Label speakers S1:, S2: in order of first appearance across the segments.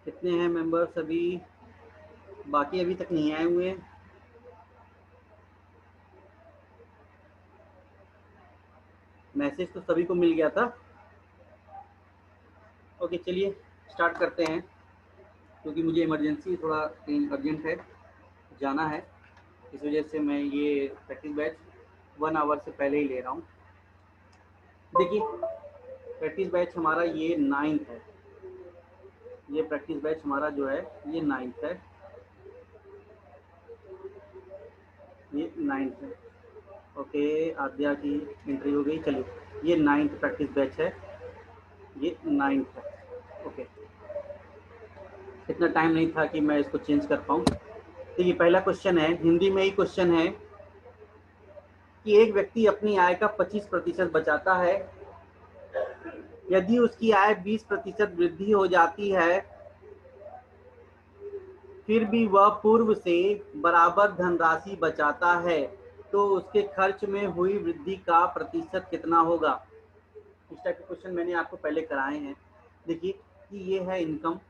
S1: कितने हैं मेंबर्स अभी? बाकी अभी तक नहीं आए हुए हैं। मैसेज तो सभी को मिल गया था। ओके चलिए स्टार्ट करते हैं, क्योंकि मुझे इमरजेंसी थोड़ा कहीं अर्जेंट है, जाना है। इस वजह से मैं ये प्रैक्टिस बैच 1 आवर से पहले ही ले रहा हूँ। देखिए प्रैक्टिस बैच हमारा ये 9th है। ये प्रैक्टिस बैच हमारा जो है ये 9th है। ये 9th है। ओके आद्या की एंट्री हो गई। चलिए ये 9th प्रैक्टिस बैच है, ये 9th है। ओके इतना टाइम नहीं था कि मैं इसको चेंज कर पाऊँ। तो ये पहला क्वेश्चन है, हिंदी में ही क्वेश्चन है कि एक व्यक्ति अपनी आय का 25% बचाता है। यदि उसकी आय 20% वृद्धि हो जाती है, फिर भी वह पूर्व से बराबर धनराशि बचाता है, तो उसके खर्च में हुई वृद्धि का प्रतिशत कितना होगा? इस टाइप के क्वेश्चन मैंने आपको पहले कराए हैं। देखिए कि ये है income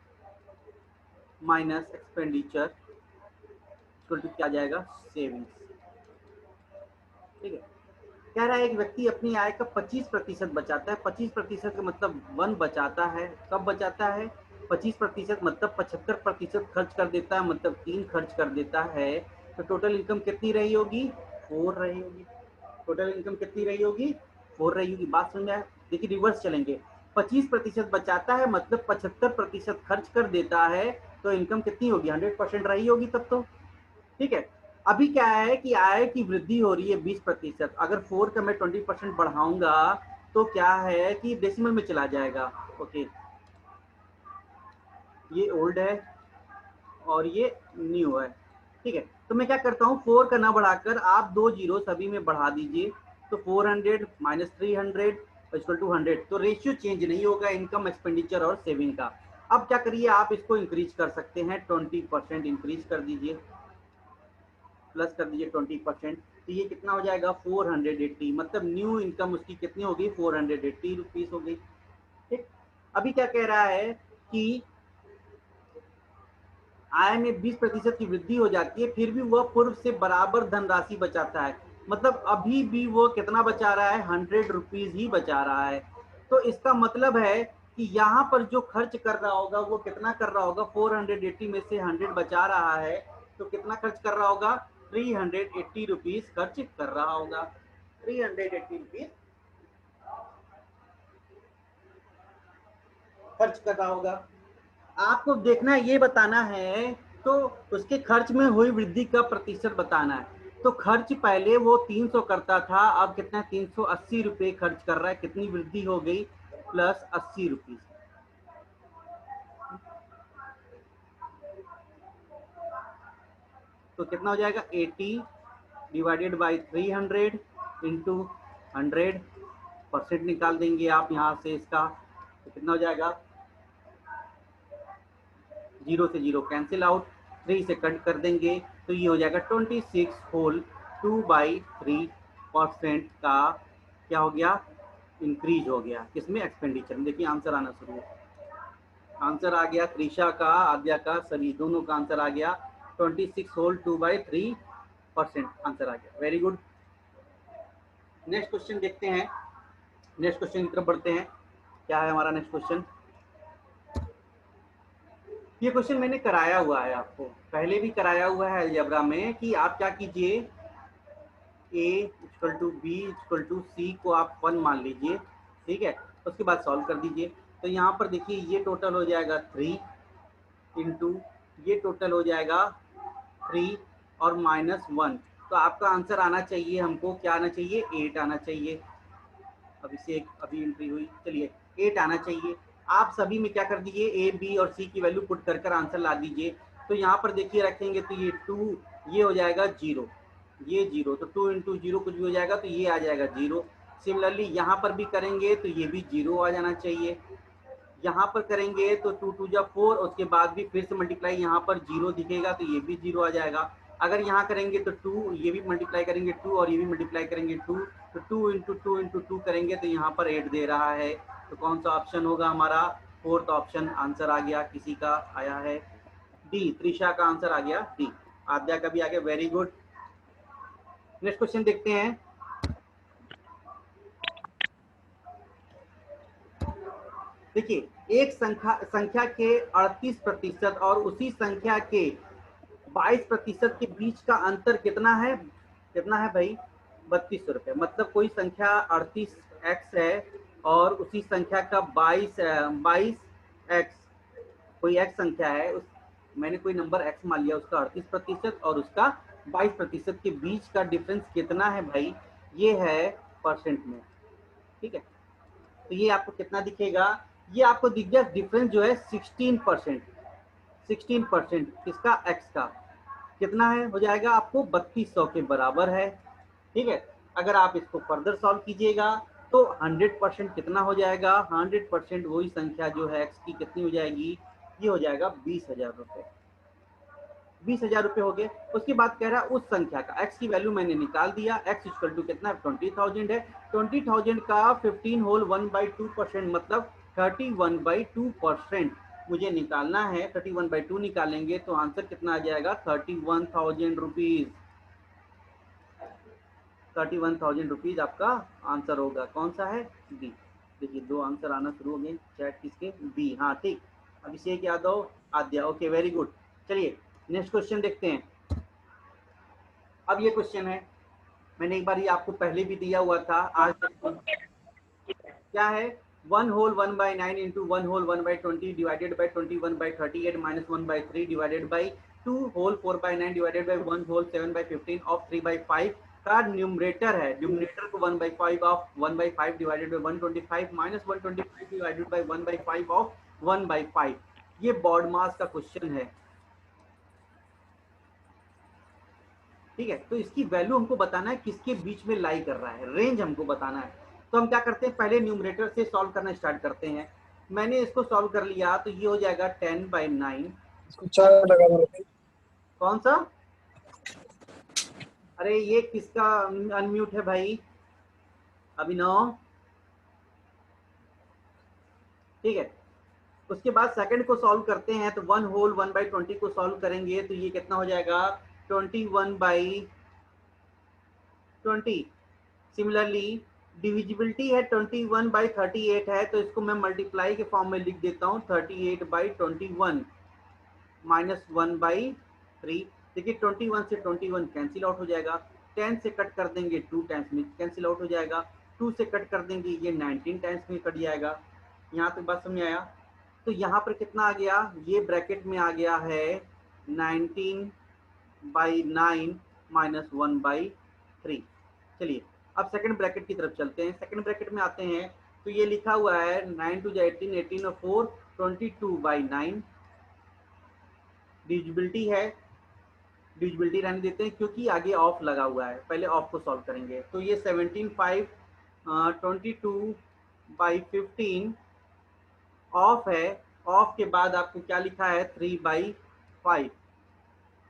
S1: minus expenditure equal to क्या जाएगा? सेविंग्स। ठीक है, कह रहा है एक व्यक्ति अपनी आय का 25% बचाता है। 25% का मतलब 1 बचाता है। कब बचाता है? 25% मतलब 75% खर्च कर देता है, मतलब 3 खर्च कर देता है। तो टोटल इनकम कितनी रही होगी? 4 रही होगी। टोटल इनकम कितनी रही होगी? 4 रही होगी। बात समझ में आया? देखिए रिवर्स चलेंगे। 25% बचाता है मतलब 75% खर्च कर देता है, तो इनकम कितनी होगी? 100% रही होगी तब तो। ठीक है, अभी क्या है कि आय की वृद्धि हो रही है 20%। अगर 4 का मैं 20% बढ़ाऊंगा तो क्या है कि डेसिमल में चला जाएगा। ओके ये ओल्ड है और ये न्यू है। ठीक है, तो मैं क्या करता हूँ, 4 का ना बढ़ाकर आप 2 जीरो सभी में बढ़ा दीजिए। तो 400 माइनस 300 इक्वल टू 100। तो रेशियो चेंज नहीं होगा इनकम एक्सपेंडिचर और सेविंग का। अब क्या करिए, आप इसको इंक्रीज कर सकते हैं, 20% इंक्रीज कर दीजिए, प्लस कर दीजिए 20%। तो ये कितना हो जाएगा? 480। मतलब न्यू इनकम उसकी कितनी होगी? 480 रुपीज हो गई। ठीक, अभी क्या कह रहा है कि आय में 20% की वृद्धि हो जाती है, फिर भी वह पूर्व से बराबर धनराशि बचाता है। मतलब अभी भी वो कितना बचा रहा है? 100 रुपीज ही बचा रहा है। तो इसका मतलब है कि यहाँ पर जो खर्च कर रहा होगा वो कितना कर रहा होगा? 480 में से 100 बचा रहा है, तो कितना खर्च कर रहा होगा? 380 रुपीज खर्च कर रहा होगा। 380 रुपीज खर्च कर रहा होगा। आपको देखना है, ये बताना है, तो उसके खर्च में हुई वृद्धि का प्रतिशत बताना है। तो खर्च पहले वो 300 करता था, अब कितना? 380 रुपये खर्च कर रहा है। कितनी वृद्धि हो गई? Plus 80 rupees. तो कितना हो जाएगा? 80 डिवाइडेड बाई 300 इंटू 100%। निकाल देंगे आप यहाँ से इसका, तो कितना हो जाएगा? 0 से 0 कैंसिल आउट, 3 से कट कर देंगे, तो ये हो जाएगा 26 होल 2/3% का क्या हो गया? इंक्रीज हो गया। किसमें? एक्सपेंडिचर में। देखिए आंसर आना शुरू हो, आंसर आ गया त्रिशा का, आद्या का, सभी दोनों का आंसर आ गया। 26 होल 2/3% आंसर आ गया। Very good. नेक्स्ट क्वेश्चन देखते हैं, नेक्स्ट क्वेश्चन की तरफ बढ़ते हैं। क्या है हमारा नेक्स्ट क्वेश्चन? ये क्वेश्चन मैंने कराया हुआ है, आपको पहले भी कराया हुआ है अलजेब्रा में, कि आप क्या कीजिए, a equal to B equal to C को आप 1 मान लीजिए। ठीक है, उसके बाद सॉल्व कर दीजिए। तो यहाँ पर देखिए ये टोटल हो जाएगा 3 इंटू ये टोटल हो जाएगा 3 और -1। तो आपका आंसर आना चाहिए, हमको क्या आना चाहिए? 8 आना चाहिए। अभी से अभी एंट्री हुई, चलिए 8 आना चाहिए। आप सभी में क्या कर दीजिए, ए बी और सी की वैल्यू पुट कर कर आंसर ला दीजिए। तो यहाँ पर देखिए रखेंगे तो ये 2, ये हो जाएगा 0, ये 0, तो 2 इंटू 0 कुछ भी हो जाएगा, तो ये आ जाएगा 0। सिमिलरली यहाँ पर भी करेंगे तो ये भी 0 आ जाना चाहिए। यहाँ पर करेंगे तो 2 2 जा 4, उसके बाद भी फिर से मल्टीप्लाई, यहाँ पर 0 दिखेगा तो ये भी 0 आ जाएगा। अगर यहाँ करेंगे तो 2, ये भी मल्टीप्लाई करेंगे 2 और ये भी मल्टीप्लाई करेंगे 2, तो 2 इंटू 2 इंटू 2 करेंगे तो यहाँ पर 8 दे रहा है। तो कौन सा ऑप्शन होगा हमारा? फोर्थ ऑप्शन आंसर आ गया, किसी का आया है डी, त्रिशा का आंसर आ गया डी, आद्या का भी आ गया, वेरी गुड। नेक्स्ट क्वेश्चन देखते हैं। देखिए, एक संख्या के 38% और उसी संख्या के 22% के बीच का अंतर कितना है? कितना है भाई? 3200 रुपये। मतलब कोई संख्या 38x है और उसी संख्या का 22x, कोई x संख्या है, उस मैंने कोई नंबर x मान लिया, उसका 38% और उसका 22% के बीच का डिफरेंस कितना है भाई? ये है परसेंट में, ठीक है। तो ये आपको कितना दिखेगा? ये आपको दिख गया डिफरेंस जो है 16%। 16% किसका? x का। कितना है? हो जाएगा आपको 3200 के बराबर है, ठीक है। अगर आप इसको फर्दर सॉल्व कीजिएगा तो 100% कितना हो जाएगा? 100% वही संख्या जो है x की कितनी हो जाएगी? ये हो जाएगा 20,000 रुपये। 20,000 रुपये हो गए। उसके बाद कह रहा है उस संख्या का x की वैल्यू मैंने निकाल दिया, x इक्वल टू कितना है? 20,000 है। 20,000 का 15 होल 1/2% मतलब 31/2% मुझे निकालना है। 31/2 निकालेंगे तो आंसर कितना आ जाएगा? 31,000 रुपीज। 31,000 रुपीज आपका आंसर होगा। कौन सा है? बी। देखिए, दो आंसर आना शुरू हो गए चैट किसके? बी। हाँ ठीक, अभिषेक यादव, आद्या, ओके वेरी गुड। चलिए नेक्स्ट क्वेश्चन देखते हैं। अब ये क्वेश्चन है, मैंने एक बार ये आपको पहले भी दिया हुआ था, आज क्या है? 1 whole 1/9 into 1 whole 1/20 divided by 21/38 minus 1/3 divided by 2 whole 4/9 divided by 1 whole 7/15 of 3/5 का न्यूमरेटर है। न्यूमरेटर को 1/5 of 1/5 divided by 125 minus 125 divided by 1/5 of 1/5। ये बॉड मास का क्वेश्चन है, ठीक है। तो इसकी वैल्यू हमको बताना है किसके बीच में लाई कर रहा है, रेंज हमको बताना है। तो हम क्या करते हैं, पहले न्यूमरेटर से सॉल्व करना स्टार्ट करते हैं। मैंने इसको सॉल्व कर लिया तो ये हो जाएगा 10/9।
S2: इसको 4 लगा दो।
S1: कौन सा? अरे ये किसका अनम्यूट है भाई? अभिनव, ठीक है। उसके बाद सेकंड को सॉल्व करते हैं तो 1 होल 1/20 को सॉल्व करेंगे तो ये कितना हो जाएगा? 21/20। सिमिलरली डिविजिबिलिटी है 21/38 है, तो इसको मैं मल्टीप्लाई के फॉर्म में लिख देता हूँ 38/21 माइनस 1/3। देखिए 21 से 21 कैंसिल आउट हो जाएगा, 10 से कट कर देंगे 2 टाइम्स में कैंसिल आउट हो जाएगा, 2 से कट कर देंगे ये 19 टाइम्स में कट जाएगा। यहाँ तक बात समझ आया? तो यहाँ पर कितना आ गया? ये ब्रैकेट में आ गया है 19/9 माइनस 1/3। चलिए अब सेकंड ब्रैकेट की तरफ चलते हैं। सेकंड ब्रैकेट में आते हैं तो ये लिखा हुआ है 9 टू 18, 18 और 4 22/9। डिविजिबिलिटी है, डिविजिबिलिटी रहने देते हैं क्योंकि आगे ऑफ लगा हुआ है, पहले ऑफ को सॉल्व करेंगे। तो ये 17/5 22/15 ऑफ है। ऑफ के बाद आपको क्या लिखा है? 3/5।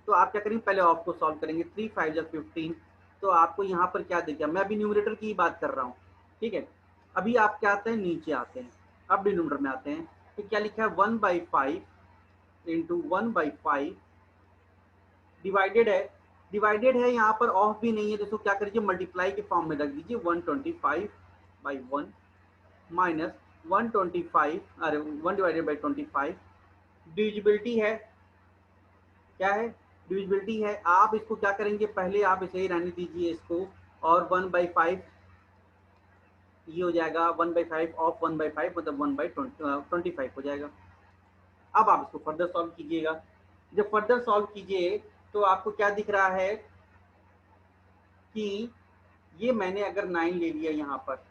S1: तो आप क्या करेंगे, पहले ऑफ को सॉल्व करेंगे। 3 5 जब 15, तो आपको यहाँ पर क्या दिखेगा? मैं अभी न्यूमरेटर की बात कर रहा हूँ, ठीक है। अभी आप क्या आते हैं, नीचे आते हैं, अब डिनोमिनेटर में आते हैं तो क्या लिखा है? 1/5 इंटू 1/5 डिवाइडेड है। डिवाइडेड है, यहाँ पर ऑफ भी नहीं है, दोस्तों क्या करिए मल्टीप्लाई के फॉर्म में रख दीजिए 125/1 माइनस 125, अरे 1/25। डिविजिबिलिटी है, क्या है? डिविजिबिलिटी है। आप इसको क्या करेंगे, पहले आप इसे ही रहने दीजिए इसको, और 1/5 ये हो जाएगा 1/5 ऑफ 1/5 मतलब 1/25 हो जाएगा। अब आप इसको फर्दर सॉल्व कीजिएगा। जब फर्दर सॉल्व कीजिए तो आपको क्या दिख रहा है कि ये मैंने अगर 9 ले लिया, यहाँ पर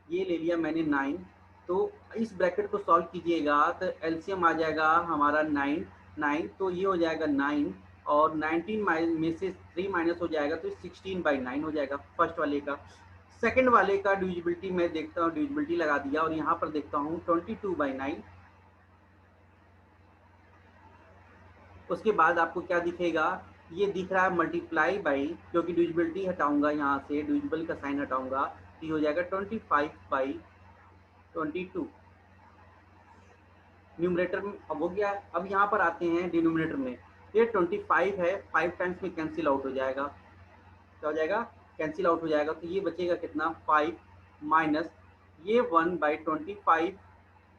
S1: ये ले लिया मैंने 9, तो इस ब्रैकेट को सॉल्व कीजिएगा तो एलसीएम आ जाएगा हमारा 9, तो ये हो जाएगा 9 और 19 में से 3 माइनस हो जाएगा तो 16/9 हो जाएगा फर्स्ट वाले का। सेकंड वाले का डिविजिबिलिटी मैं देखता हूँ, डिविजिबिलिटी लगा दिया और यहाँ पर देखता हूँ 22/9। उसके बाद आपको क्या दिखेगा? ये दिख रहा है मल्टीप्लाई बाई, क्योंकि डिविजिबिलिटी हटाऊंगा, यहाँ से डिविजिबल का साइन हटाऊंगा तो ये हो जाएगा 25/22। न्यूमरेटर में अब हो गया। अब यहाँ पर आते हैं डिनोमिनेटर में, ये 25 है, 5 टाइम्स में कैंसिल आउट हो जाएगा। क्या हो जाएगा? कैंसिल आउट हो जाएगा। तो ये बचेगा कितना? 5 माइनस ये 1/25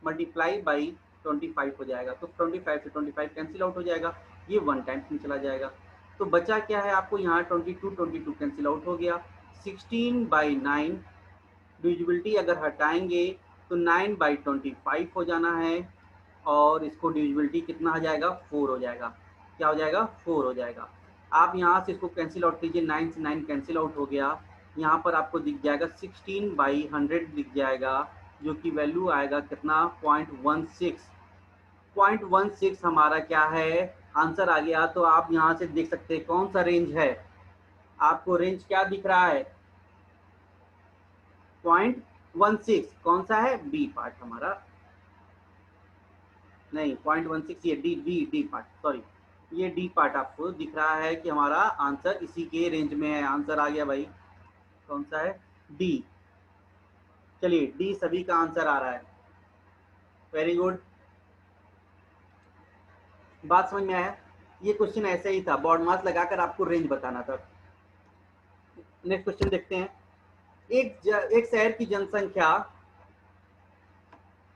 S1: मल्टीप्लाई बाई 25 हो जाएगा। तो 25 से 25 कैंसिल आउट हो जाएगा, ये 1 टाइम्स में चला जाएगा। तो बचा क्या है आपको यहाँ? 22 कैंसिल आउट हो गया। 16/9 डिविजिबिलिटी अगर हटाएंगे तो 9/25 हो जाना है, और इसको डिविजिबिलिटी कितना आ जाएगा? 4 हो जाएगा। क्या हो जाएगा? 4 हो जाएगा। आप यहाँ से इसको कैंसिल आउट कीजिए, 9 से 9 कैंसिल आउट हो गया। यहाँ पर आपको दिख जाएगा 16/100 दिख जाएगा, जो कि वैल्यू आएगा कितना? 0.16। 0.16 हमारा क्या है? आंसर आ गया। तो आप यहाँ से देख सकते हैं कौन सा रेंज है। आपको रेंज क्या दिख रहा है? 0.16 कौन सा है? बी पार्ट हमारा, नहीं 0.16 ये डी पार्ट, सॉरी ये डी पार्ट आपको दिख रहा है कि हमारा आंसर इसी के रेंज में है। आंसर आ गया भाई, कौन सा है? डी। चलिए डी सभी का आंसर आ रहा है, वेरी गुड। बात समझ में आया? ये क्वेश्चन ऐसे ही था, बॉर्ड मास लगाकर आपको रेंज बताना था। नेक्स्ट क्वेश्चन देखते हैं। एक शहर की जनसंख्या,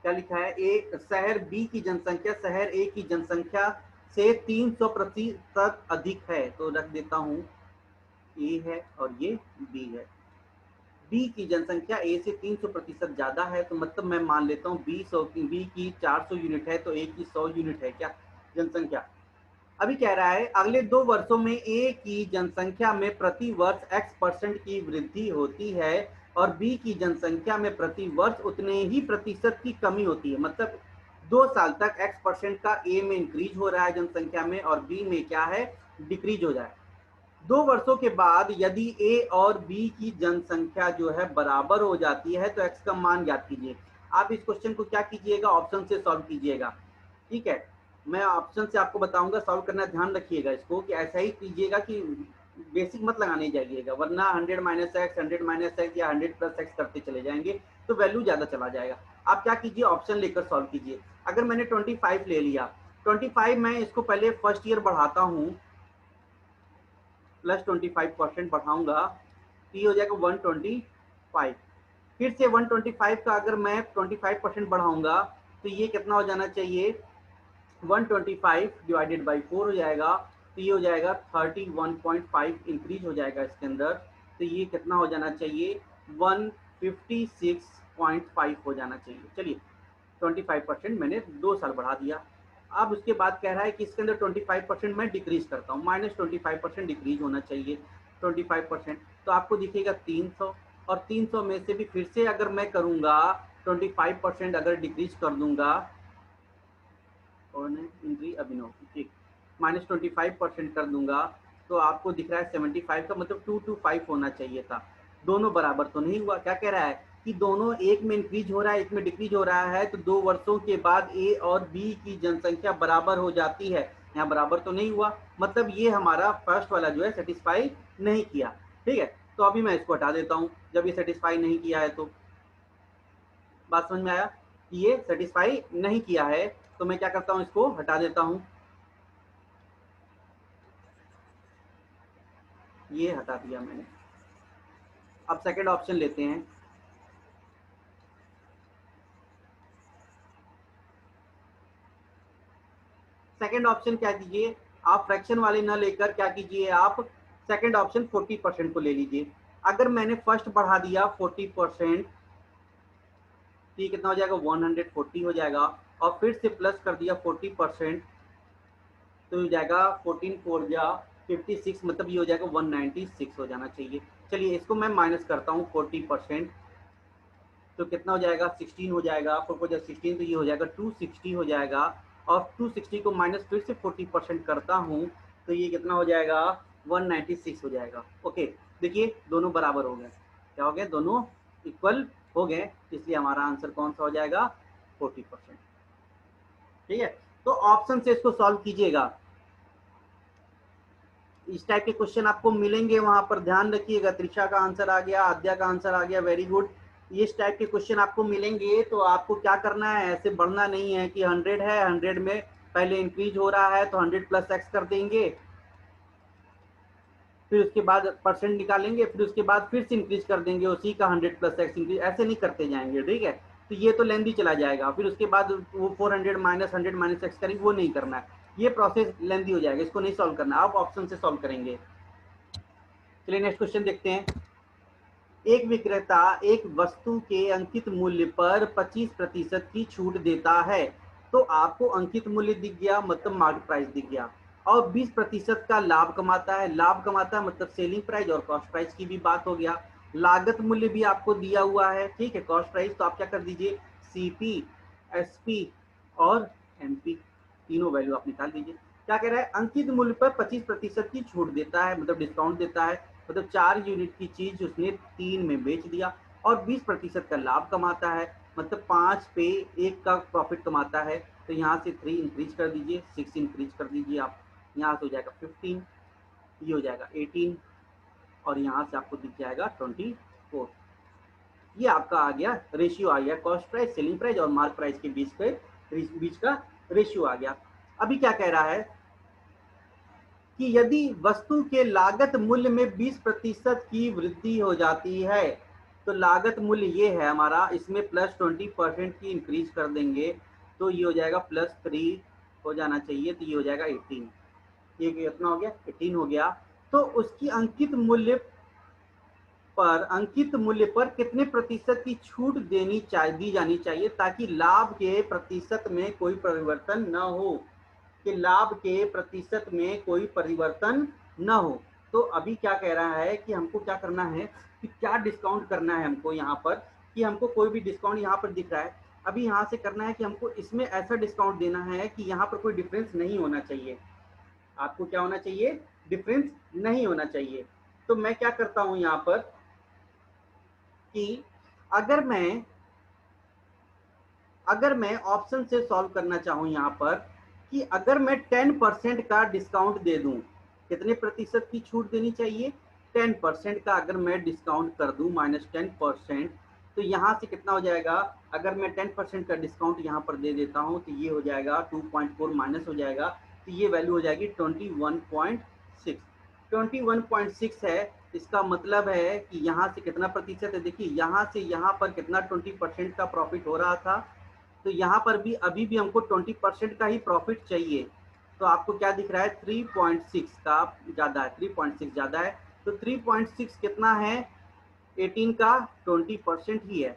S1: क्या लिखा है? एक शहर बी की जनसंख्या शहर ए की जनसंख्या से 300% अधिक है। तो रख देता हूं ए है और ये बी है। बी की जनसंख्या ए से 300% ज्यादा है, तो मतलब मैं मान लेता हूँ बी की 400 यूनिट है तो ए की 100 यूनिट है क्या जनसंख्या। अभी कह रहा है अगले 2 वर्षों में ए की जनसंख्या में प्रति वर्ष x% की वृद्धि होती है और बी की जनसंख्या में प्रति वर्ष उतने ही प्रतिशत की कमी होती है। मतलब 2 साल तक x% का ए में इंक्रीज हो रहा है जनसंख्या में, और बी में क्या है? डिक्रीज हो जाए। 2 वर्षों के बाद यदि ए और बी की जनसंख्या जो है बराबर हो जाती है तो x का मान ज्ञात कीजिए। आप इस क्वेश्चन को क्या कीजिएगा? ऑप्शन से सॉल्व कीजिएगा, ठीक है। मैं ऑप्शन से आपको बताऊंगा सॉल्व करना, ध्यान रखिएगा इसको कि ऐसा ही कीजिएगा कि बेसिक मत लगाने जाइएगा, वरना 100 माइनस एक्स 100 माइनस एक्स या 100 प्लस एक्स करते चले जाएंगे तो वैल्यू ज्यादा चला जाएगा। आप क्या कीजिए? ऑप्शन लेकर सॉल्व कीजिए। अगर मैंने 25 ले लिया, 25 मैं इसको पहले फर्स्ट ईयर बढ़ाता हूँ, प्लस 25% बढ़ाऊंगा तो ये हो जाएगा 125। फिर से 125 का अगर मैं 25% बढ़ाऊंगा तो ये कितना हो जाना चाहिए? 125 डिवाइडेड बाई 4 हो जाएगा, तो ये हो जाएगा 31.5 इंक्रीज हो जाएगा इसके अंदर। तो ये कितना हो जाना चाहिए? 156.5 हो जाना चाहिए। चलिए 25% मैंने 2 साल बढ़ा दिया। अब उसके बाद कह रहा है कि इसके अंदर 25% मैं डिक्रीज करता हूँ, -25% डिक्रीज होना चाहिए 25%। तो आपको दिखेगा 300, और 300 में से भी फिर से अगर मैं करूँगा 25% अगर डिक्रीज कर दूंगा, और अभिनव ठीक, -25% कर दूंगा तो आपको दिख रहा है 75 का, मतलब 225 होना चाहिए था। दोनों बराबर तो नहीं हुआ। क्या कह रहा है कि दोनों एक में इंक्रीज हो रहा है एक में डिक्रीज हो रहा है, तो 2 वर्षों के बाद ए और बी की जनसंख्या बराबर हो जाती है। यहाँ बराबर तो नहीं हुआ, मतलब ये हमारा फर्स्ट वाला जो है सेटिस्फाई नहीं किया, ठीक है। तो अभी मैं इसको हटा देता हूँ जब ये सेटिस्फाई नहीं किया है। तो बात समझ में आया कि ये सेटिस्फाई नहीं किया है, तो मैं क्या करता हूँ? इसको हटा देता हूँ, ये हटा दिया मैंने। अब सेकंड ऑप्शन लेते हैं। सेकंड ऑप्शन क्या कीजिए? आप फ्रैक्शन वाले ना लेकर क्या कीजिए? आप सेकंड ऑप्शन 40% को ले लीजिए। अगर मैंने फर्स्ट बढ़ा दिया 40%, तो ये कितना हो जाएगा? 140 हो जाएगा, और फिर से प्लस कर दिया 40%, तो हो जाएगा 14 4 जा 56, मतलब ये हो जाएगा 196 हो जाना चाहिए। चलिए इसको मैं माइनस करता हूँ 40%, तो कितना हो जाएगा? 16 हो जाएगा। 4 16 तो ये हो जाएगा 260 हो जाएगा, और 260 को माइनस फिर से 40% करता हूँ तो ये कितना हो जाएगा? 196 हो जाएगा। ओके, देखिए दोनों बराबर हो गए। क्या हो गए? दोनों इक्वल हो गए, इसलिए हमारा आंसर कौन सा हो जाएगा? 40%। ठीक है, तो ऑप्शन से इसको सॉल्व कीजिएगा। इस टाइप के क्वेश्चन आपको मिलेंगे वहां पर, ध्यान रखिएगा। त्रिशा का आंसर आ गया, आद्या का आंसर आ गया, वेरी गुड। इस टाइप के क्वेश्चन आपको मिलेंगे तो आपको क्या करना है, ऐसे बढ़ना नहीं है कि 100 है, 100 में पहले इंक्रीज हो रहा है तो 100 प्लस एक्स कर देंगे, फिर उसके बाद परसेंट निकालेंगे, फिर उसके बाद फिर से इंक्रीज कर देंगे उसी का 100 प्लस एक्स इंक्रीज, ऐसे नहीं करते जाएंगे, ठीक है। तो ये तो लेंदी चला जाएगा, फिर उसके बाद वो 400 माइनस 100 माइनस एक्स करेंगे, वो नहीं करना है, ये प्रोसेस लेंदी हो जाएगा, इसको नहीं सॉल्व करना, आप ऑप्शन से सॉल्व करेंगे। चलिए नेक्स्ट क्वेश्चन देखते हैं। एक विक्रेता एक वस्तु के अंकित मूल्य पर 25% की छूट देता है, तो आपको अंकित मूल्य दिख गया मतलब मार्केट प्राइस दिख गया, और 20% का लाभ कमाता है, लाभ कमाता है मतलब सेलिंग प्राइस और कॉस्ट प्राइस की भी बात हो गया, लागत मूल्य भी आपको दिया हुआ है, ठीक है, कॉस्ट प्राइस, तो आप क्या कर दीजिए, सीपी, एसपी और एमपी, तीनों वैल्यू आप निकाल दीजिए। क्या कह रहा है, अंकित मूल्य पर 25% की छूट देता है मतलब डिस्काउंट देता है, मतलब 4 यूनिट की चीज उसने 3 में बेच दिया, और 20% का लाभ कमाता है मतलब 5 पे 1 का प्रॉफिट कमाता है, तो यहाँ से 3 इंक्रीज कर दीजिए, 6 इंक्रीज कर दीजिए आप, यहाँ से हो जाएगा 15, ये हो जाएगा 18, और यहाँ से आपको दिख जाएगा 24। ये आपका आ गया रेशियो, आ गया कॉस्ट प्राइस, सेलिंग प्राइस और मार्क प्राइस के बीच का रेशियो आ गया। अभी क्या कह रहा है कि यदि वस्तु के लागत मूल्य में 20% की वृद्धि हो जाती है, तो लागत मूल्य ये है हमारा, इसमें प्लस 20% की इंक्रीज कर देंगे, तो ये हो जाएगा +3 हो जाना चाहिए, तो ये हो जाएगा 18, ये कितना हो गया, 18 हो गया। तो उसकी अंकित मूल्य पर कितने प्रतिशत की छूट दी जानी चाहिए ताकि लाभ के प्रतिशत में कोई परिवर्तन न हो, कि लाभ के प्रतिशत में कोई परिवर्तन न हो। तो अभी क्या कह रहा है कि हमको क्या करना है, कि क्या डिस्काउंट करना है हमको यहाँ पर, कि हमको कोई भी डिस्काउंट यहाँ पर दिख रहा है, अभी यहाँ से करना है कि हमको इसमें ऐसा डिस्काउंट देना है कि यहाँ पर कोई डिफरेंस नहीं होना चाहिए, आपको क्या होना चाहिए, डिफरेंस नहीं होना चाहिए। तो मैं क्या करता हूँ यहाँ पर कि अगर मैं ऑप्शन से सॉल्व करना चाहूँ यहाँ पर, कि अगर मैं 10% का डिस्काउंट दे दूं, कितने प्रतिशत की छूट देनी चाहिए, 10% का अगर मैं डिस्काउंट कर दूं -10%, तो यहाँ से कितना हो जाएगा, अगर मैं 10% का डिस्काउंट यहाँ पर दे देता हूँ तो ये हो जाएगा 2.4 माइनस हो जाएगा, तो ये वैल्यू हो जाएगी 21.6, 21.6 है। इसका मतलब है कि यहाँ से कितना प्रतिशत है, देखिए यहाँ से यहाँ पर कितना 20% का प्रॉफिट हो रहा था, तो यहाँ पर भी अभी भी हमको 20% का ही प्रॉफिट चाहिए, तो आपको क्या दिख रहा है 3.6 का ज़्यादा है, 3.6 ज़्यादा है, तो 3.6 कितना है, 18 का 20% ही है,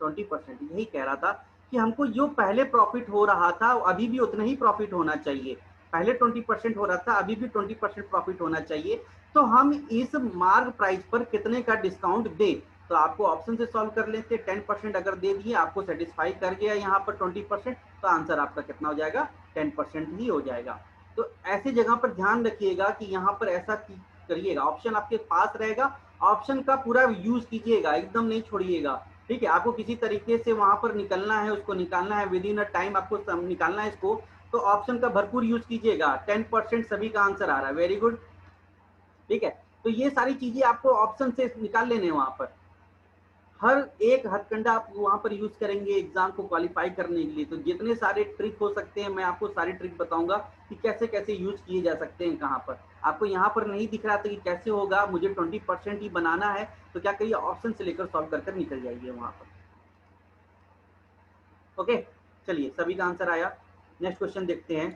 S1: 20%, यही कह रहा था कि हमको जो पहले प्रॉफिट हो रहा था अभी भी उतना ही प्रॉफिट होना चाहिए, पहले 20% हो रहा था अभी भी 20% प्रॉफिट होना चाहिए, तो हम इस मार्क प्राइस पर कितने का डिस्काउंट दे, तो आपको ऑप्शन से सॉल्व कर लेते, 10% अगर दे दिए, आपको सेटिस्फाई कर गया यहाँ पर 20%, तो आंसर आपका कितना हो जाएगा, 10% ही हो जाएगा। तो ऐसी जगह पर ध्यान रखिएगा कि यहाँ पर ऐसा करिएगा, ऑप्शन आपके पास रहेगा, ऑप्शन का पूरा यूज कीजिएगा, एकदम नहीं छोड़िएगा, ठीक है। आपको किसी तरीके से वहां पर निकलना है, उसको निकालना है, विद इन अ टाइम आपको निकालना है इसको, तो ऑप्शन का भरपूर यूज कीजिएगा। 10% सभी का आंसर आ रहा है, वेरी गुड, ठीक है। तो ये सारी चीजें आपको ऑप्शन से निकाल लेने, वहां पर हर एक हथकंडा आप वहां पर यूज करेंगे एग्जाम को क्वालिफाई करने के लिए, तो जितने सारे ट्रिक हो सकते हैं मैं आपको सारे ट्रिक बताऊंगा कि कैसे कैसे यूज किए जा सकते हैं, कहाँ पर आपको यहाँ पर नहीं दिख रहा था कि कैसे होगा, मुझे 20% ही बनाना है, तो क्या करिए ऑप्शन से लेकर सॉल्व कर निकल जाइए वहां पर, ओके। चलिए सभी का आंसर आया, नेक्स्ट क्वेश्चन देखते हैं।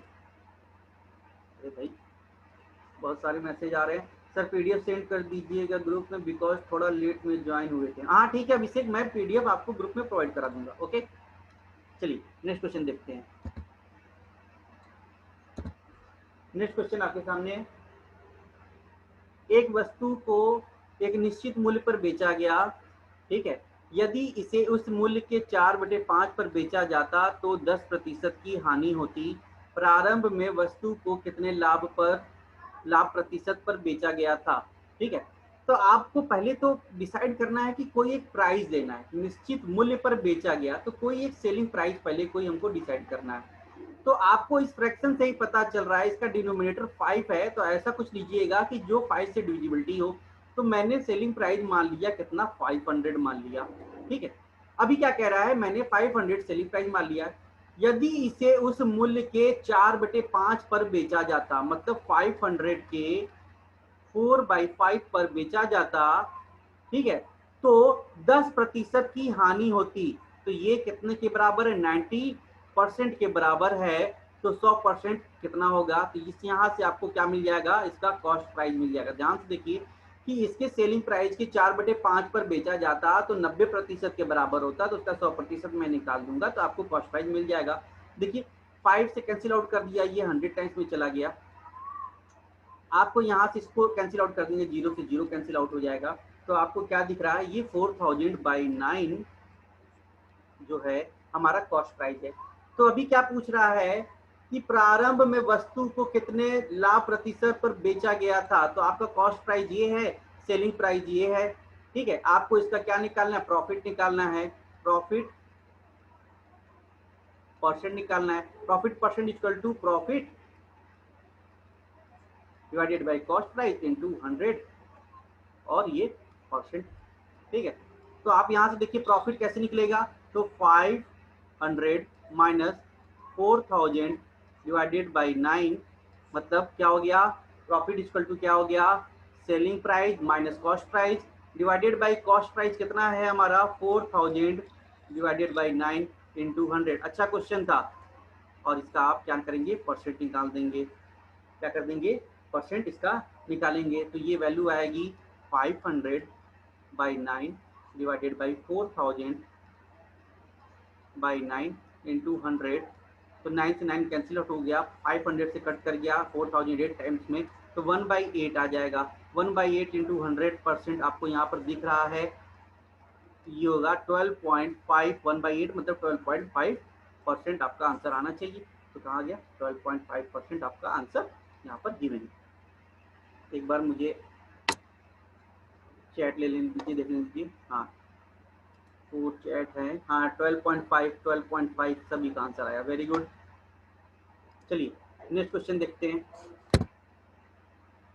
S1: अरे भाई बहुत सारे मैसेज आ रहे हैं, सर पीडीएफ सेंड कर दीजिएगा ग्रुप में, बिकॉज थोड़ा लेट में ज्वाइन हुए थे। हाँ ठीक है अभिषेक, मैं पीडीएफ आपको ग्रुप में प्रोवाइड करा दूंगा, ओके। चलिए नेक्स्ट क्वेश्चन देखते हैं। नेक्स्ट क्वेश्चन आपके सामने है, एक वस्तु को एक निश्चित मूल्य पर बेचा गया, ठीक है, यदि इसे उस मूल्य के 4/5 पर बेचा जाता तो 10% की हानि होती, प्रारंभ में वस्तु को कितने लाभ प्रतिशत पर बेचा गया था, ठीक है। तो आपको पहले तो डिसाइड करना है कि कोई एक प्राइस लेना है, निश्चित मूल्य पर बेचा गया तो कोई एक सेलिंग प्राइस पहले कोई हमको डिसाइड करना है, तो आपको इस फ्रैक्शन से ही पता चल रहा है, इसका डिनोमिनेटर 5 है, तो ऐसा कुछ लीजिएगा कि जो 5 से डिविजिबिलिटी हो, तो मैंने सेलिंग प्राइस मान लिया कितना, 500 मान लिया। ठीक है, अभी क्या कह रहा है, मैंने 500 सेलिंग प्राइस मान लिया। यदि इसे उस मूल्य के 4/5 पर बेचा जाता, मतलब 500 के 4/5 पर बेचा जाता, ठीक है, तो 10% की हानि होती। तो ये कितने के बराबर है, 90% के बराबर है। तो 100% कितना होगा, तो इस यहाँ से आपको क्या मिल जाएगा, इसका कॉस्ट प्राइस मिल जाएगा। ध्यान से देखिए कि इसके सेलिंग प्राइस की 4/5 पर बेचा जाता तो 90% के बराबर होता, तो उसका 100% मैं निकाल दूंगा, तो आपको कॉस्ट प्राइस मिल जाएगा। देखिए 5 से कैंसिल आउट कर दिया, ये 100 टाइम्स में चला गया। आपको यहाँ से इसको कैंसिल आउट कर देंगे, 0 से 0 कैंसिल आउट हो जाएगा। तो आपको क्या दिख रहा है, ये 4000/9 जो है हमारा कॉस्ट प्राइस है। तो अभी क्या पूछ रहा है कि प्रारंभ में वस्तु को कितने लाभ प्रतिशत पर बेचा गया था। तो आपका कॉस्ट प्राइस ये है, सेलिंग प्राइस ये है। ठीक है, आपको इसका क्या निकालना है, प्रॉफिट निकालना है। प्रॉफिट परसेंट निकालना है। Profit percent equal to profit divided by cost price into 100 और ये परसेंट। ठीक है, तो आप यहाँ से देखिए प्रॉफिट कैसे निकलेगा, तो 500 माइनस 4000 डिवाइडेड बाई 9, मतलब क्या हो गया, प्रॉफिट इक्वल टू क्या हो गया, selling price minus cost price divided by cost price कितना है हमारा, 4000 डिवाइडेड बाई 9 इंटू 100। अच्छा क्वेश्चन था। और इसका आप क्या करेंगे, परसेंट निकाल देंगे। क्या कर देंगे, परसेंट इसका निकालेंगे। तो ये वैल्यू आएगी 500/9 डिवाइडेड बाई 4000/9 इंटू 100। तो 9 से 9 कैंसिल आउट हो गया, 500 से कट कर गया 4000 8 टाइम्स में, तो 1/8 आ जाएगा। 1/8 इंटू 100% आपको यहाँ पर दिख रहा है, ये होगा 12.5। 1/8 मतलब 12.5% आपका आंसर आना चाहिए। तो कहाँ गया, 12.5% आपका आंसर यहाँ पर गिवन है। एक बार मुझे चैट ले लेने दीजिए, देख लेने दीजिए। हाँ वो चैट है, हाँ 12.5 सभी का आंसर आया, वेरी गुड। चलिए नेक्स्ट क्वेश्चन देखते हैं।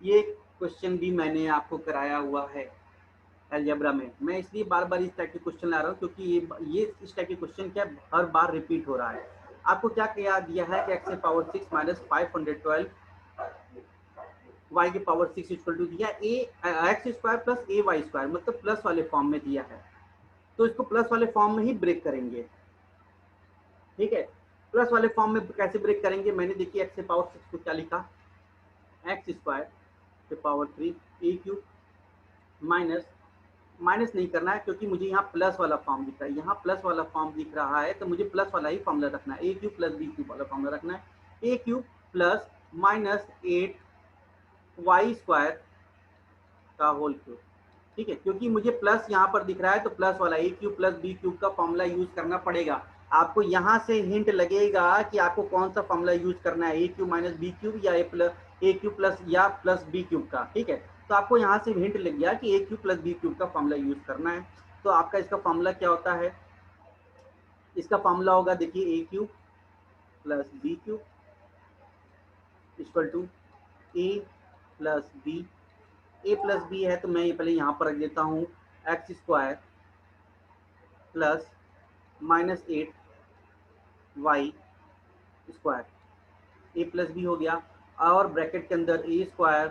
S1: ये क्वेश्चन भी मैंने आपको कराया हुआ है अलजेब्रा में। मैं इसलिए बार बार इस टाइप के क्वेश्चन ला रहा हूँ क्योंकि ये इस टाइप के क्वेश्चन क्या हर बार रिपीट हो रहा है। आपको क्या दिया है कि x की पावर 6 माइनस 512 y की पावर 6 इक्वल टू दिया x स्क्वायर प्लस ए वाई स्क्वायर, मतलब प्लस वाले फॉर्म में दिया है। तो इसको प्लस वाले फॉर्म में ही ब्रेक करेंगे। ठीक है, प्लस वाले फॉर्म में कैसे ब्रेक करेंगे, मैंने देखिए x की पावर 6 को क्या लिखा, x स्क्वायर की पावर 3 ए क्यूब माइनस, माइनस नहीं करना है क्योंकि मुझे यहाँ प्लस वाला फॉर्म दिख रहा है, यहाँ प्लस वाला फॉर्म दिख रहा है, तो मुझे प्लस वाला ही फॉर्मूला रखना है, A cube plus B cube वाला फॉर्मूला रखना है। A cube plus minus 8 Y square का होल क्यूब। ठीक है, क्योंकि मुझे प्लस यहाँ पर दिख रहा है तो प्लस वाला ए क्यूब प्लस बी क्यूब का फॉर्मूला यूज करना पड़ेगा। आपको यहाँ से हिंट लगेगा कि आपको कौन सा फॉर्मूला यूज करना है, A cube minus B cube या ए क्यूब प्लस या प्लस बी क्यूब का। ठीक है, तो आपको यहाँ से हिंट लग गया कि ए क्यूब प्लस बी क्यूब का फॉर्मूला यूज करना है। तो आपका इसका फॉर्मूला क्या होता है, इसका फॉर्मूला होगा देखिए A cube plus B cube equal to A plus B. A plus B है तो मैं ये पहले यहाँ पर रख देता हूँ, X square plus minus 8 Y square, A plus B हो गया, और ब्रैकेट के अंदर A square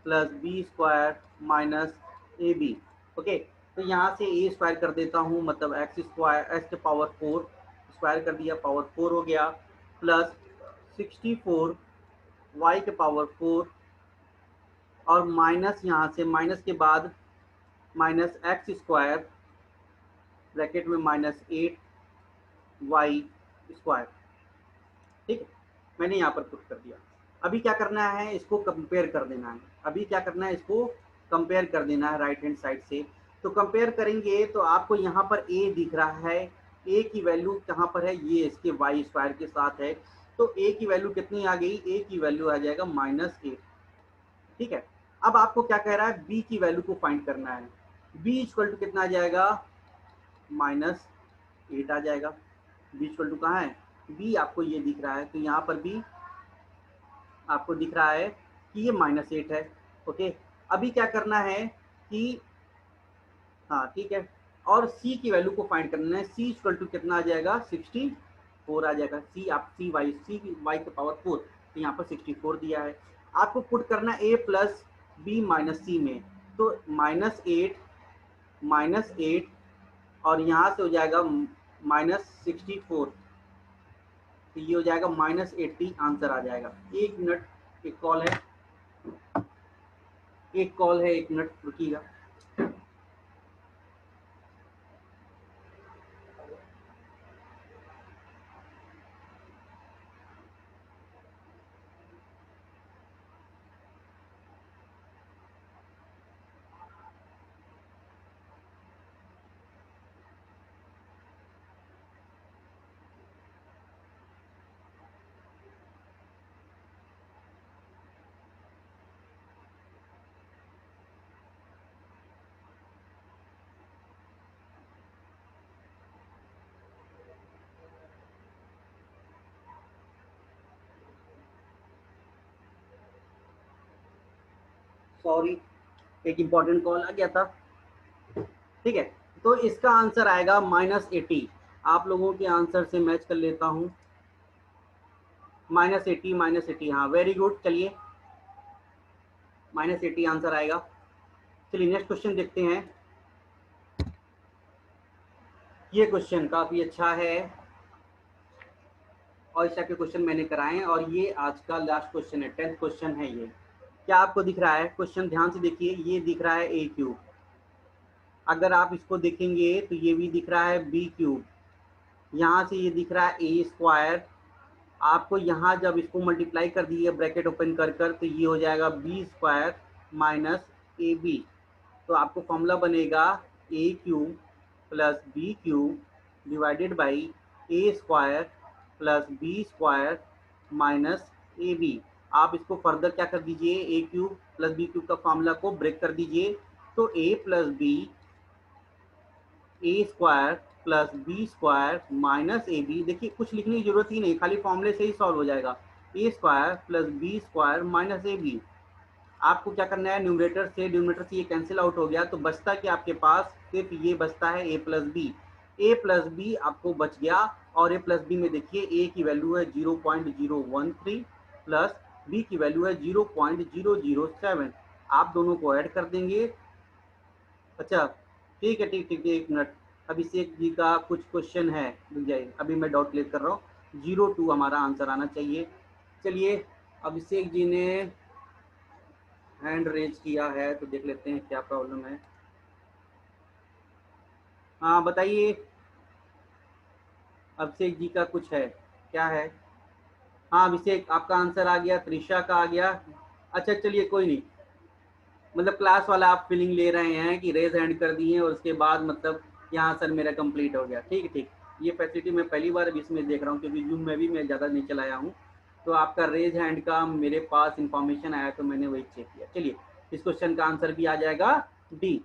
S1: plus B square minus A B. Okay, तो यहाँ से ए स्क्वायर कर देता हूँ, मतलब एक्स स्क्वायर, एक्स के पावर 4 स्क्वायर कर दिया, पावर 4 हो गया, प्लस 64 वाई के पावर 4 और माइनस यहाँ से, माइनस के बाद माइनस एक्स स्क्वायर ब्रैकेट में माइनस 8 वाई स्क्वायर। ठीक है, मैंने यहाँ पर पुट कर दिया। अभी क्या करना है, इसको कंपेयर कर देना है। अभी क्या करना है, इसको कंपेयर कर देना है राइट हैंड साइड से। तो कंपेयर करेंगे तो आपको यहाँ पर ए दिख रहा है, ए की वैल्यू कहाँ पर है, ये इसके वाई स्क्वायर के साथ है। तो ए की वैल्यू कितनी आ गई, ए की वैल्यू आ जाएगा -8। ठीक है, अब आपको क्या कह रहा है, बी की वैल्यू को फाइंड करना है। बी इक्वल टू कितना आ जाएगा, -8 आ जाएगा। बी इक्वल टू कहाँ है, बी आपको ये दिख रहा है, तो यहाँ पर भी आपको दिख रहा है कि ये -8 है। ओके, अभी क्या करना है, कि हाँ ठीक है, और c की वैल्यू को फाइंड करना है। c इक्वल टू कितना आ जाएगा, 64 आ जाएगा। c आप सी वाई के पावर 4, तो यहाँ पर 64 दिया है। आपको पुट करना है a प्लस बी माइनस सी में, तो -8 और यहाँ से हो जाएगा -64, तो ये हो जाएगा -80 आंसर आ जाएगा। एक मिनट, एक कॉल है, एक मिनट रुकिएगा। सॉरी, एक इम्पॉर्टेंट कॉल आ गया था। ठीक है, तो इसका आंसर आएगा -80। आप लोगों के आंसर से मैच कर लेता हूँ। -80, हाँ वेरी गुड। चलिए -80 आंसर आएगा। चलिए नेक्स्ट क्वेश्चन देखते हैं। ये क्वेश्चन काफी अच्छा है और इस टाइप के क्वेश्चन मैंने कराए हैं, और ये आज का लास्ट क्वेश्चन है, 10th क्वेश्चन है ये। क्या आपको दिख रहा है क्वेश्चन, ध्यान से देखिए। ये दिख रहा है a क्यूब, अगर आप इसको देखेंगे तो ये भी दिख रहा है b क्यूब, यहाँ से ये दिख रहा है a स्क्वायर। आपको यहाँ जब इसको मल्टीप्लाई कर दिए ब्रैकेट ओपन कर कर, तो ये हो जाएगा b स्क्वायर माइनस ab। तो आपको फॉर्मूला बनेगा a cube plus b cube divided by a square plus b square minus ab। आप इसको फर्दर क्या कर दीजिए, a cube plus b cube का फॉर्मूला को ब्रेक कर दीजिए, तो a plus b A square plus B square minus A B. देखिए कुछ लिखने की जरूरत ही नहीं, खाली फॉर्मूले से ही सॉल्व हो जाएगा। A square plus B square minus A B. आपको क्या करना है, न्यूमरेटर से ये कैंसिल आउट हो गया, तो बचता कि आपके पास सिर्फ ये बचता है a plus B. A plus B आपको बच गया, और ए प्लस बी में देखिए a की वैल्यू है 0.013 प्लस b की वैल्यू है 0.007। आप दोनों को ऐड कर देंगे। अच्छा ठीक है, ठीक ठीक, एक मिनट। अभिषेक जी का कुछ क्वेश्चन है, मिल जाए, अभी मैं डाउट क्लियर कर रहा हूँ। 02 हमारा आंसर आना चाहिए। चलिए अभिषेक जी ने हैंड रेज किया है, तो देख लेते हैं क्या प्रॉब्लम है। हाँ बताइए, अभिषेक जी का कुछ है, क्या है? हाँ अभिषेक, आपका आंसर आ गया, त्रिशा का आ गया। अच्छा चलिए कोई नहीं, मतलब क्लास वाला आप फीलिंग ले रहे हैं कि रेज हैंड कर दिए और उसके बाद मतलब यहाँ सर मेरा कंप्लीट हो गया। ठीक है ठीक, ये फैसिलिटी मैं पहली बार अभी इसमें देख रहा हूँ, क्योंकि जूम में भी मैं ज़्यादा नहीं चलाया हूँ। तो आपका रेज हैंड का मेरे पास इंफॉर्मेशन आया, तो मैंने वही चेक किया। चलिए इस क्वेश्चन का आंसर भी आ जाएगा डी।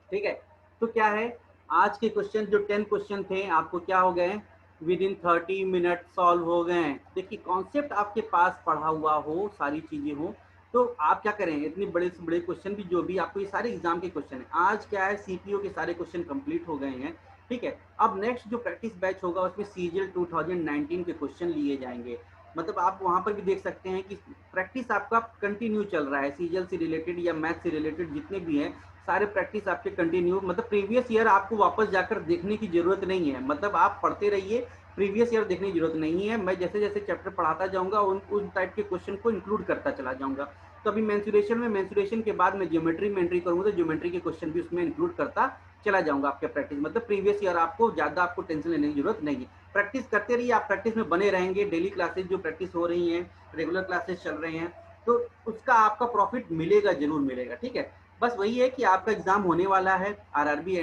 S1: ठीक है, तो क्या है, आज के क्वेश्चन जो 10 क्वेश्चन थे आपको क्या हो गए, विद इन 30 मिनट सॉल्व हो गए। देखिए कॉन्सेप्ट आपके पास पढ़ा हुआ हो, सारी चीजें हो, तो आप क्या करें, इतने बड़े से बड़े क्वेश्चन भी जो भी आपको, ये सारे एग्जाम के क्वेश्चन है। आज क्या है, सीपीओ के सारे क्वेश्चन कंप्लीट हो गए हैं। ठीक है, अब नेक्स्ट जो प्रैक्टिस बैच होगा उसमें सीजीएल 2019 के क्वेश्चन लिए जाएंगे। मतलब आप वहां पर भी देख सकते हैं कि प्रैक्टिस आपका कंटिन्यू चल रहा है, सीजीएल से रिलेटेड या मैथ से रिलेटेड जितने भी हैं सारे प्रैक्टिस आपके कंटिन्यू। मतलब प्रीवियस ईयर आपको वापस जाकर देखने की जरूरत नहीं है, मतलब आप पढ़ते रहिए, प्रीवियस ईयर देखने की जरूरत नहीं है। मैं जैसे जैसे चैप्टर पढ़ाता जाऊंगा उन टाइप के क्वेश्चन को इंक्लूड करता चला जाऊंगा। तो अभी मेंसुरेशन के बाद मैं ज्योमेट्री में एंट्री करूंगा, तो ज्योमेट्री के क्वेश्चन भी उसमें इंक्लूड करता चला जाऊंगा आपके प्रैक्टिस। मतलब प्रीवियस ईयर आपको ज्यादा आपको टेंशन लेने की जरूरत नहीं है, प्रैक्टिस करते रहिए। आप प्रैक्टिस में बने रहेंगे, डेली क्लासेस जो प्रैक्टिस हो रही हैं, रेगुलर क्लासेस चल रहे हैं, तो उसका आपका प्रॉफिट मिलेगा, जरूर मिलेगा। ठीक है, बस वही है कि आपका एग्जाम होने वाला है, आरआरबी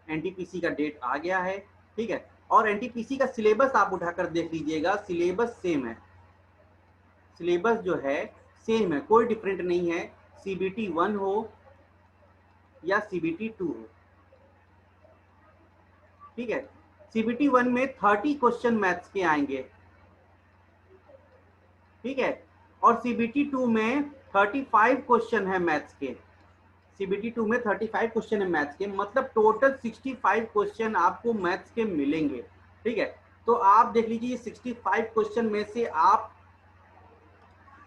S1: एनटीपीसी का डेट आ गया है। ठीक है, और एनटीपीसी का सिलेबस आप उठाकर देख लीजिएगा, सिलेबस सेम है, सिलेबस जो है सेम है, कोई डिफरेंट नहीं है। सीबीटी 1 हो या सीबीटी 2 हो। ठीक है, सीबीटी 1 में 30 क्वेश्चन मैथ्स के आएंगे। ठीक है, और सीबीटी 2 में 35 क्वेश्चन है मैथ्स के, CBT 2 में 35 क्वेश्चन है मैथ्स के, मतलब टोटल 65 क्वेश्चन आपको मैथ्स के मिलेंगे। ठीक है, तो आप देख लीजिए 65 क्वेश्चन में से आप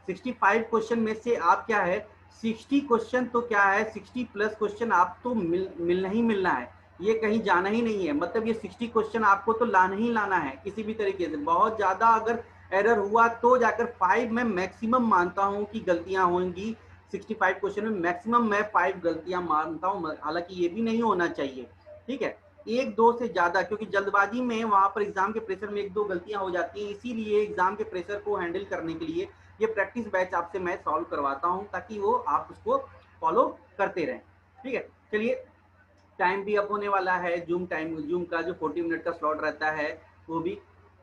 S1: 65 क्वेश्चन में से आप क्या है 60 क्वेश्चन तो क्या है 60 प्लस क्वेश्चन आप तो मिलना ही मिलना है, ये कहीं जाना ही नहीं है। मतलब ये 60 क्वेश्चन आपको तो लाना ही लाना है किसी भी तरीके से। बहुत ज्यादा अगर एरर हुआ तो जाकर 5 में मैक्सिमम मानता हूं कि गलतियां होंगी, 65 क्वेश्चन में मैक्सिमम मैं 5 गलतियां मानता हूं, हालांकि ये भी नहीं होना चाहिए। ठीक है, एक दो से ज्यादा, क्योंकि जल्दबाजी में वहां पर एग्जाम के प्रेशर में एक दो गलतियां हो जाती हैं, इसीलिए एग्जाम के प्रेशर को हैंडल करने के लिए ये प्रैक्टिस बैच आपसे मैं सॉल्व करवाता हूं, ताकि वो आप उसको फॉलो करते रहें। ठीक है, चलिए टाइम भी अप होने वाला है, जूम का जो 40 मिनट का स्लॉट रहता है वो भी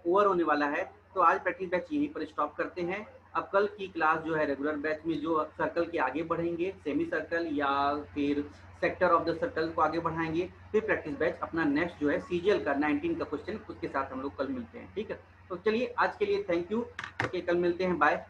S1: ओवर होने वाला है। तो आज प्रैक्टिस बैच यहीं पर स्टॉप करते हैं। अब कल की क्लास जो है रेगुलर बैच में जो सर्कल के आगे बढ़ेंगे, सेमी सर्कल या फिर सेक्टर ऑफ द सर्कल को आगे बढ़ाएंगे, फिर प्रैक्टिस बैच अपना नेक्स्ट जो है सीजीएल का 19 का क्वेश्चन उसके साथ हम लोग कल मिलते हैं। ठीक है, तो चलिए आज के लिए थैंक यू, ओके कल मिलते हैं, बाय।